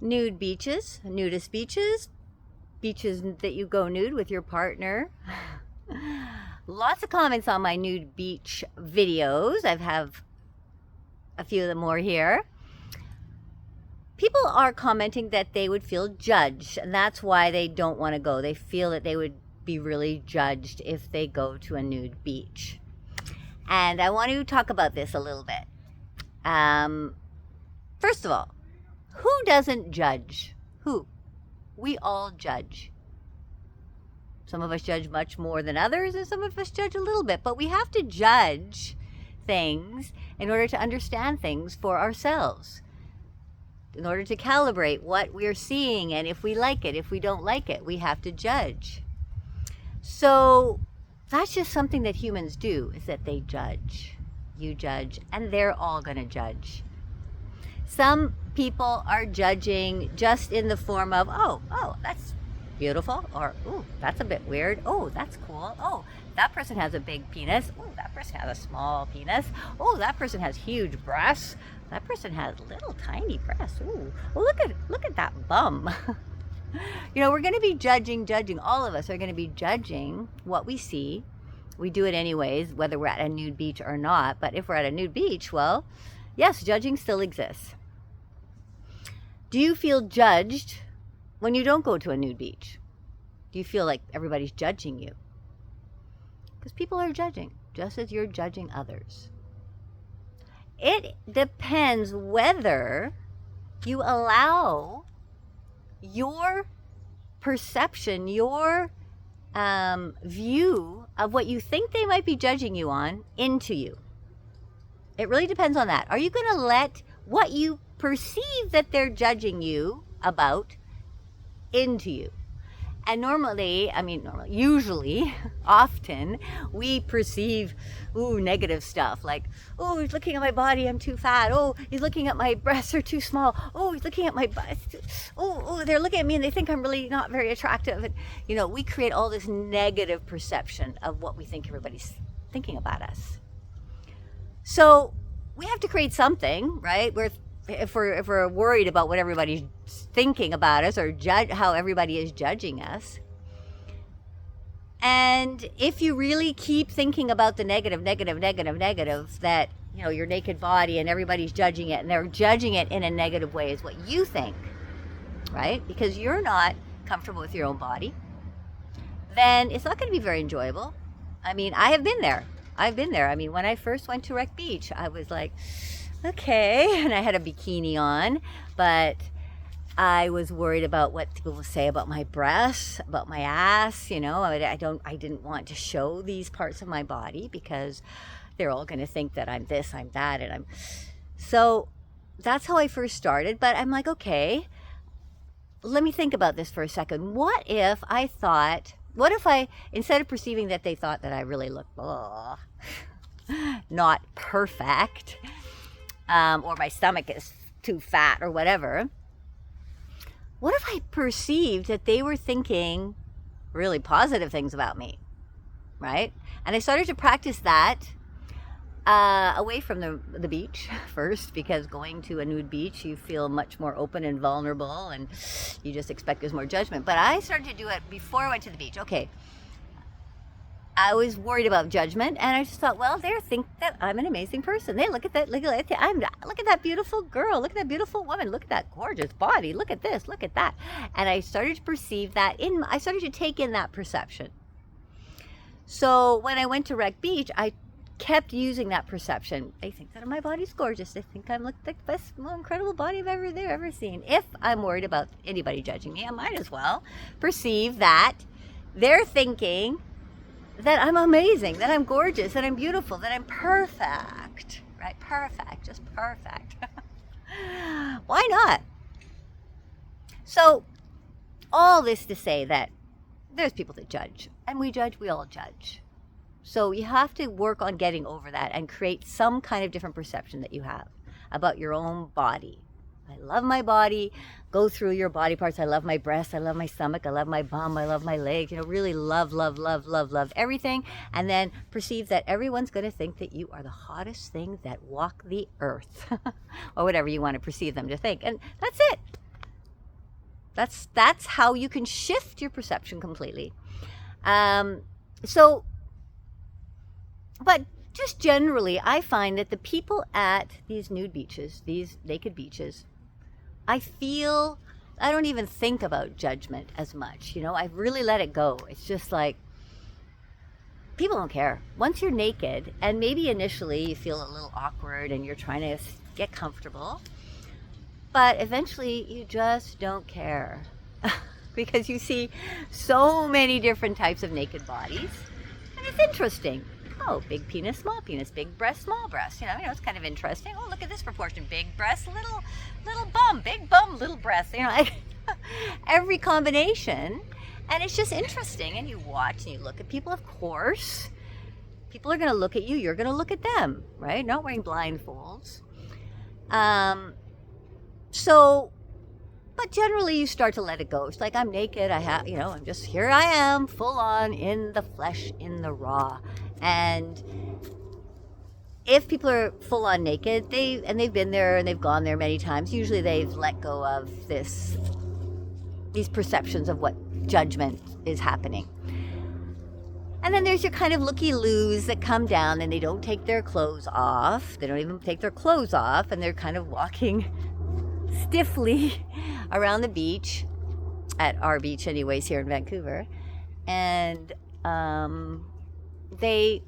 Nude beaches, nudist beaches, beaches that you go nude with your partner. Lots of comments on my nude beach videos. I have a few of them more here. People are commenting that they would feel judged, and that's why they don't want to go. They feel that they would be really judged if they go to a nude beach. And I want to talk about this a little bit. First of all, who doesn't judge? Who? We all judge. Some of us judge much more than others, and some of us judge a little bit. But we have to judge things in order to understand things for ourselves, in order to calibrate what we're seeing, and if we like it, if we don't like it, we have to judge. So that's just something that humans do, is that they judge. You judge, and they're all going to judge. Some people are judging just in the form of, oh, that's beautiful, or, oh, that's a bit weird, oh, that's cool, oh, that person has a big penis, oh, that person has a small penis, oh, that person has huge breasts, that person has little tiny breasts, ooh, well, look at that bum. You know, we're going to be judging, all of us are going to be judging what we see. We do it anyways, whether we're at a nude beach or not. But if we're at a nude beach, well, yes, judging still exists. Do you feel judged when you don't go to a nude beach? Do you feel like everybody's judging you? Because people are judging, just as you're judging others. It depends whether you allow your perception, your view of what you think they might be judging you on into you. It really depends on that. Are you going to let what you perceive that they're judging you about into you? And usually, often, we perceive, negative stuff. Like, oh, he's looking at my body, I'm too fat. Oh, he's looking at my breasts are too small. Oh, he's looking at my butt. Oh, they're looking at me and they think I'm really not very attractive. And, we create all this negative perception of what we think everybody's thinking about us. So we have to create something, right? If we're worried about what everybody's thinking about us, or judge how everybody is judging us, and if you really keep thinking about the negative, that your naked body and everybody's judging it, and they're judging it in a negative way, is what you think, right? Because you're not comfortable with your own body, then it's not going to be very enjoyable. I have been there. When I first went to Wreck Beach, I was like, okay, and I had a bikini on, but I was worried about what people will say about my breasts, about my ass. I didn't want to show these parts of my body because they're all going to think that I'm this, I'm that, and so that's how I first started. But I'm like, okay, let me think about this for a second. What if I, instead of perceiving that they thought that I really looked not perfect, or my stomach is too fat or whatever, what if I perceived that they were thinking really positive things about me, right? And I started to practice that away from the beach first, because going to a nude beach, you feel much more open and vulnerable, and you just expect there's more judgment. But I started to do it before I went to the beach. Okay, I was worried about judgment, and I just thought, well, they think that I'm an amazing person. They look at that, look at that beautiful girl, look at that beautiful woman, look at that gorgeous body, look at this, look at that. And I started to perceive that I started to take in that perception. So when I went to Wreck Beach, I kept using that perception. They think that my body's gorgeous. They think I'm like the best, most incredible body I've ever seen. If I'm worried about anybody judging me, I might as well perceive that they're thinking that I'm amazing, that I'm gorgeous, that I'm beautiful, that I'm perfect, right? Perfect, just perfect. Why not? So, all this to say that there's people that judge, and we all judge. So you have to work on getting over that and create some kind of different perception that you have about your own body. I love my body. Go through your body parts. I love my breasts. I love my stomach. I love my bum. I love my legs. Really love everything. And then perceive that everyone's going to think that you are the hottest thing that walk the earth. Or whatever you want to perceive them to think. And that's it. That's how you can shift your perception completely. So, but just generally, I find that the people at these nude beaches, these naked beaches, I don't even think about judgment as much. I've really let it go. It's just like, people don't care. Once you're naked, and maybe initially you feel a little awkward and you're trying to get comfortable, but eventually you just don't care because you see so many different types of naked bodies, and it's interesting. Oh, big penis, big breast, small breast. It's kind of interesting. Oh, look at this proportion: big breast, little bum, big bum, little breast. Every combination. And it's just interesting, and you watch and you look at people. Of course, people are going to look at you. You're going to look at them, right? Not wearing blindfolds. But generally you start to let it go. It's like, I'm naked. I'm just, here I am, full on, in the flesh, in the raw. And if people are full on naked, they've been there and they've gone there many times, usually they've let go of these perceptions of what judgment is happening. And then there's your kind of looky-loos that come down and they don't take their clothes off. They don't even take their clothes off, and they're kind of walking stiffly around the beach, at our beach anyways, here in Vancouver. And they're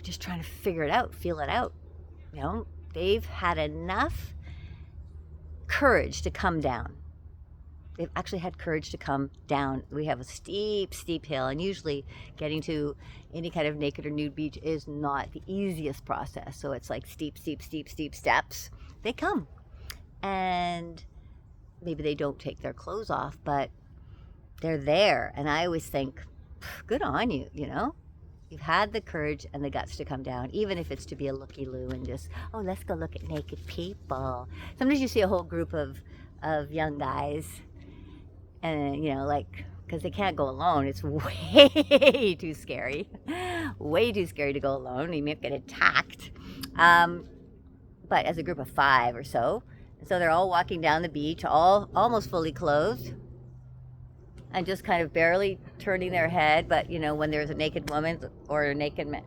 just trying to figure it out, feel it out. They've had enough courage to come down. They've actually had courage to come down. We have a steep hill, and usually getting to any kind of naked or nude beach is not the easiest process. So it's like steep steps. They come, and maybe they don't take their clothes off, but they're there. And I always think, good on you, You've had the courage and the guts to come down, even if it's to be a looky-loo and just, oh, let's go look at naked people. Sometimes you see a whole group of young guys, and because they can't go alone. It's way too scary to go alone. You might get attacked. But as a group of 5 or so, they're all walking down the beach, all almost fully clothed, and just kind of barely turning their head. But when there's a naked woman or a naked man,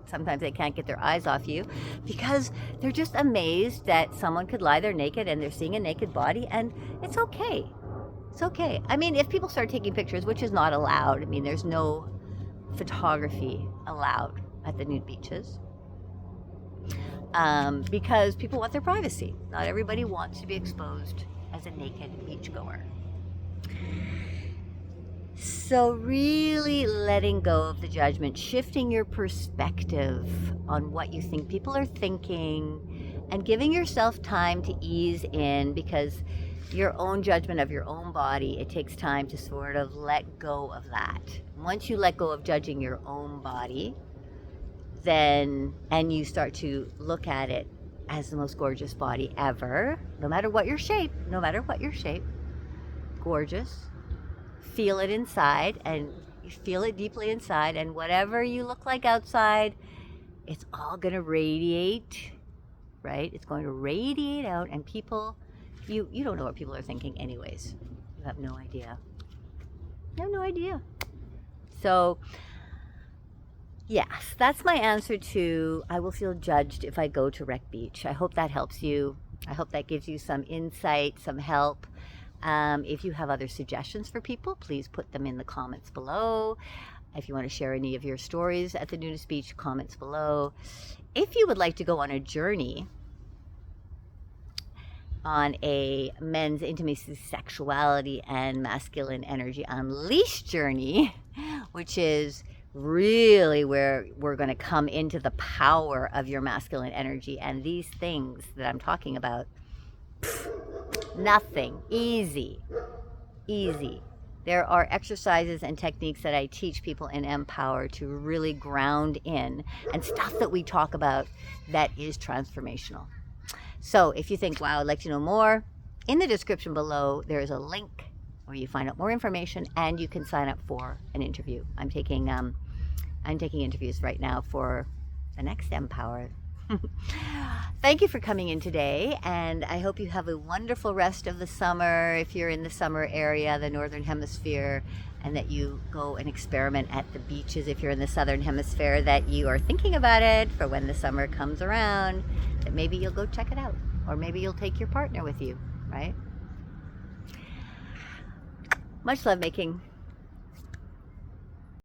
sometimes they can't get their eyes off you, because they're just amazed that someone could lie there naked and they're seeing a naked body, and it's okay. It's okay. I mean, if people start taking pictures, which is not allowed, there's no photography allowed at the nude beaches, because people want their privacy. Not everybody wants to be exposed as a naked beachgoer. So really letting go of the judgment, shifting your perspective on what you think people are thinking, and giving yourself time to ease in, because your own judgment of your own body, it takes time to sort of let go of that. Once you let go of judging your own body, and you start to look at it as the most gorgeous body ever, no matter what your shape, gorgeous. Feel it inside, and you feel it deeply inside, and whatever you look like outside, it's all going to radiate, right? It's going to radiate out, and people, you don't know what people are thinking anyways. You have no idea. So, yes, that's my answer to, I will feel judged if I go to Wreck Beach. I hope that helps you. I hope that gives you some insight, some help. If you have other suggestions for people, please put them in the comments below. If you want to share any of your stories at the Nudist Beach, comments below. If you would like to go on a journey, on a men's intimacy, sexuality, and masculine energy unleashed journey, which is really where we're going to come into the power of your masculine energy and these things that I'm talking about. Nothing. Easy. There are exercises and techniques that I teach people in Empower to really ground in, and stuff that we talk about that is transformational. So if you think, wow, I'd like to know more, in the description below, there is a link where you find out more information and you can sign up for an interview. I'm taking interviews right now for the next Empower. thank you for coming in today, and I hope you have a wonderful rest of the summer if you're in the summer area, the Northern Hemisphere, and that you go and experiment at the beaches if you're in the Southern Hemisphere, that you are thinking about it for when the summer comes around, that maybe you'll go check it out, or maybe you'll take your partner with you, right? Much love making.